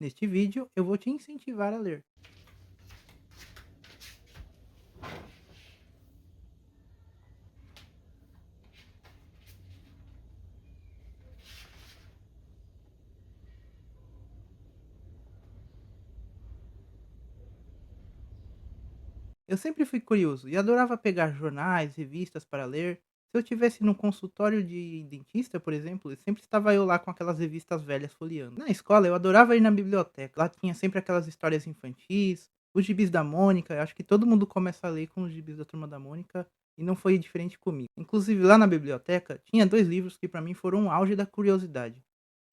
Neste vídeo, eu vou te incentivar a ler. Eu sempre fui curioso e adorava pegar jornais, revistas para ler. Se eu tivesse num consultório de dentista, por exemplo, sempre estava eu lá com aquelas revistas velhas folheando. Na escola, eu adorava ir na biblioteca. Lá tinha sempre aquelas histórias infantis, os gibis da Mônica. Eu acho que todo mundo começa a ler com os gibis da Turma da Mônica e não foi diferente comigo. Inclusive, lá na biblioteca, tinha dois livros que para mim foram o auge da curiosidade.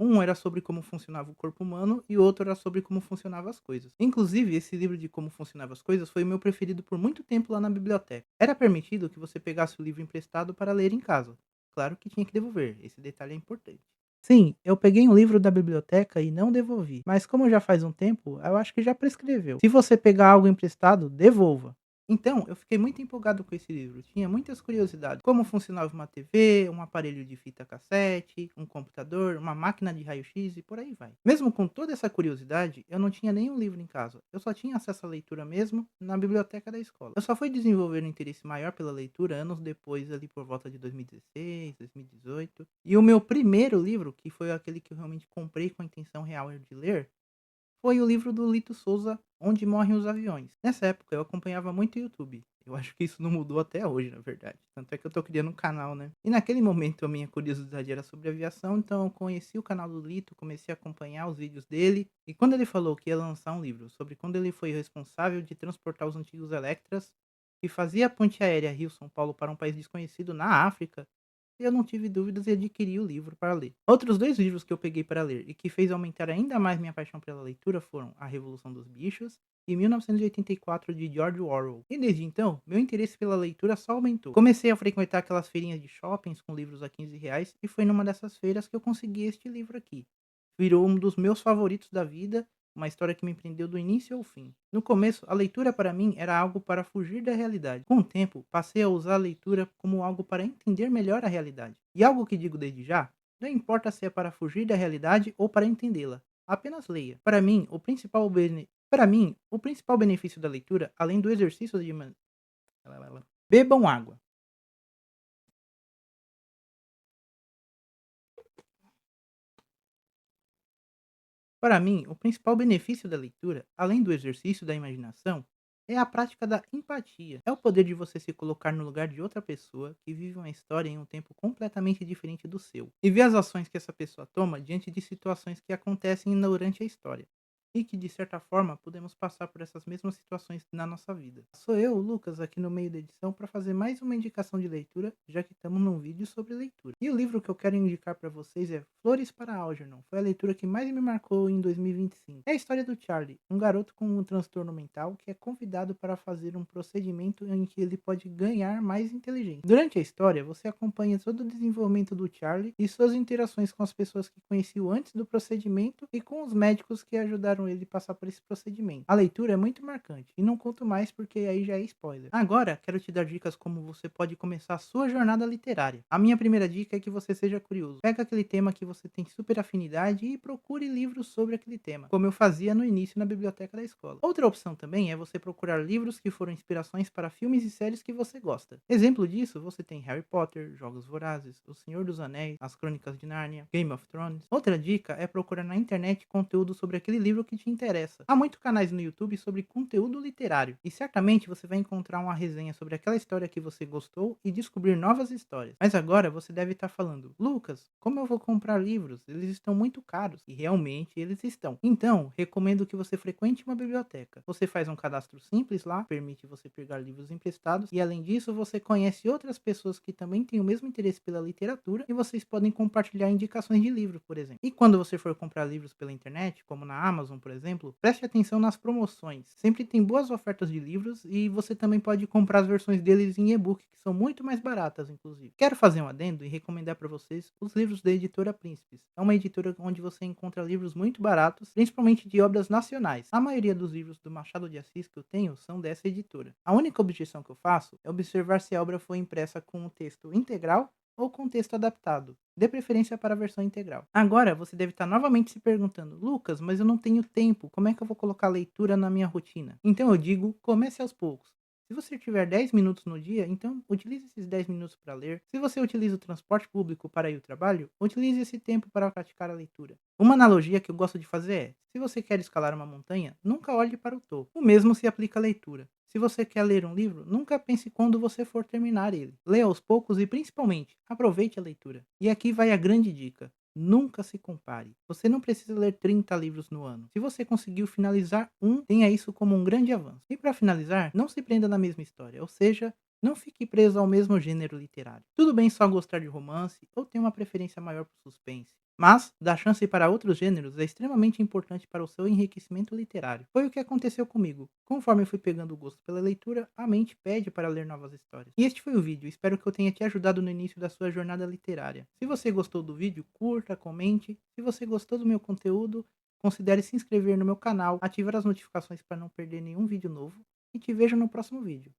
Um era sobre como funcionava o corpo humano e o outro era sobre como funcionavam as coisas. Inclusive, esse livro de como funcionavam as coisas foi o meu preferido por muito tempo lá na biblioteca. Era permitido que você pegasse o livro emprestado para ler em casa. Claro que tinha que devolver, esse detalhe é importante. Sim, eu peguei um livro da biblioteca e não devolvi, mas como já faz um tempo, eu acho que já prescreveu. Se você pegar algo emprestado, devolva. Então, eu fiquei muito empolgado com esse livro. Tinha muitas curiosidades. Como funcionava uma TV, um aparelho de fita cassete, um computador, uma máquina de raio-x e por aí vai. Mesmo com toda essa curiosidade, eu não tinha nenhum livro em casa. Eu só tinha acesso à leitura mesmo na biblioteca da escola. Eu só fui desenvolver um interesse maior pela leitura anos depois, ali por volta de 2016, 2018. E o meu primeiro livro, que foi aquele que eu realmente comprei com a intenção real de ler, foi o livro do Lito Souza, Onde Morrem os Aviões. Nessa época eu acompanhava muito o YouTube. Eu acho que isso não mudou até hoje, na verdade. Tanto é que eu tô criando um canal, né. E naquele momento a minha curiosidade era sobre aviação, então eu conheci o canal do Lito, comecei a acompanhar os vídeos dele, e quando ele falou que ia lançar um livro sobre quando ele foi responsável de transportar os antigos Electras, que fazia a ponte aérea Rio-São Paulo para um país desconhecido na África, eu não tive dúvidas e adquiri o livro para ler. Outros 2 livros que eu peguei para ler e que fez aumentar ainda mais minha paixão pela leitura foram A Revolução dos Bichos e 1984 de George Orwell. E desde então, meu interesse pela leitura só aumentou. Comecei a frequentar aquelas feirinhas de shoppings com livros a R$ 15 e foi numa dessas feiras que eu consegui este livro aqui. Virou um dos meus favoritos da vida, uma história que me prendeu do início ao fim. No começo, a leitura para mim era algo para fugir da realidade. Com o tempo, passei a usar a leitura como algo para entender melhor a realidade. E algo que digo desde já, não importa se é para fugir da realidade ou para entendê-la. Apenas leia. Para mim, o principal benefício da leitura, além do exercício de bebam água. Para mim, o principal benefício da leitura, além do exercício da imaginação, é a prática da empatia. É o poder de você se colocar no lugar de outra pessoa que vive uma história em um tempo completamente diferente do seu e ver as ações que essa pessoa toma diante de situações que acontecem durante a história. E que, de certa forma, podemos passar por essas mesmas situações na nossa vida. Sou eu, o Lucas, aqui no meio da edição para fazer mais uma indicação de leitura, já que estamos num vídeo sobre leitura. E o livro que eu quero indicar para vocês é Flores para Algernon. Foi a leitura que mais me marcou em 2025. É a história do Charlie, um garoto com um transtorno mental que é convidado para fazer um procedimento em que ele pode ganhar mais inteligência. Durante a história, você acompanha todo o desenvolvimento do Charlie e suas interações com as pessoas que conheceu antes do procedimento e com os médicos que ajudaram ele a passar por esse procedimento. A leitura é muito marcante e não conto mais porque aí já é spoiler. Agora, quero te dar dicas como você pode começar a sua jornada literária. A minha primeira dica é que você seja curioso. Pega aquele tema que você tem super afinidade e procure livros sobre aquele tema, como eu fazia no início na biblioteca da escola. Outra opção também é você procurar livros que foram inspirações para filmes e séries que você gosta. Exemplo disso, você tem Harry Potter, Jogos Vorazes, O Senhor dos Anéis, As Crônicas de Nárnia, Game of Thrones. Outra dica é procurar na internet conteúdo sobre aquele livro que te interessa. Há muitos canais no YouTube sobre conteúdo literário e certamente você vai encontrar uma resenha sobre aquela história que você gostou e descobrir novas histórias. Mas agora você deve estar falando: Lucas, como eu vou comprar livros? Eles estão muito caros. E realmente eles estão. Então, recomendo que você frequente uma biblioteca. Você faz um cadastro simples lá, permite você pegar livros emprestados e além disso você conhece outras pessoas que também têm o mesmo interesse pela literatura e vocês podem compartilhar indicações de livro, por exemplo. E quando você for comprar livros pela internet, como na Amazon, por exemplo, preste atenção nas promoções. Sempre tem boas ofertas de livros e você também pode comprar as versões deles em e-book, que são muito mais baratas, inclusive. Quero fazer um adendo e recomendar para vocês os livros da editora Príncipes. É uma editora onde você encontra livros muito baratos, principalmente de obras nacionais. A maioria dos livros do Machado de Assis que eu tenho são dessa editora. A única objeção que eu faço é observar se a obra foi impressa com o texto integral ou com texto adaptado. Dê preferência para a versão integral. Agora você deve estar novamente se perguntando: Lucas, mas eu não tenho tempo, como é que eu vou colocar a leitura na minha rotina? Então eu digo: comece aos poucos. Se você tiver 10 minutos no dia, então utilize esses 10 minutos para ler. Se você utiliza o transporte público para ir ao trabalho, utilize esse tempo para praticar a leitura. Uma analogia que eu gosto de fazer é: se você quer escalar uma montanha, nunca olhe para o topo. O mesmo se aplica à leitura. Se você quer ler um livro, nunca pense quando você for terminar ele. Leia aos poucos e, principalmente, aproveite a leitura. E aqui vai a grande dica: nunca se compare. Você não precisa ler 30 livros no ano. Se você conseguiu finalizar um, tenha isso como um grande avanço. E para finalizar, não se prenda na mesma história, ou seja, não fique preso ao mesmo gênero literário. Tudo bem só gostar de romance ou ter uma preferência maior por suspense. Mas, dar chance para outros gêneros é extremamente importante para o seu enriquecimento literário. Foi o que aconteceu comigo. Conforme eu fui pegando o gosto pela leitura, a mente pede para ler novas histórias. E este foi o vídeo, espero que eu tenha te ajudado no início da sua jornada literária. Se você gostou do vídeo, curta, comente. Se você gostou do meu conteúdo, considere se inscrever no meu canal, ativar as notificações para não perder nenhum vídeo novo. E te vejo no próximo vídeo.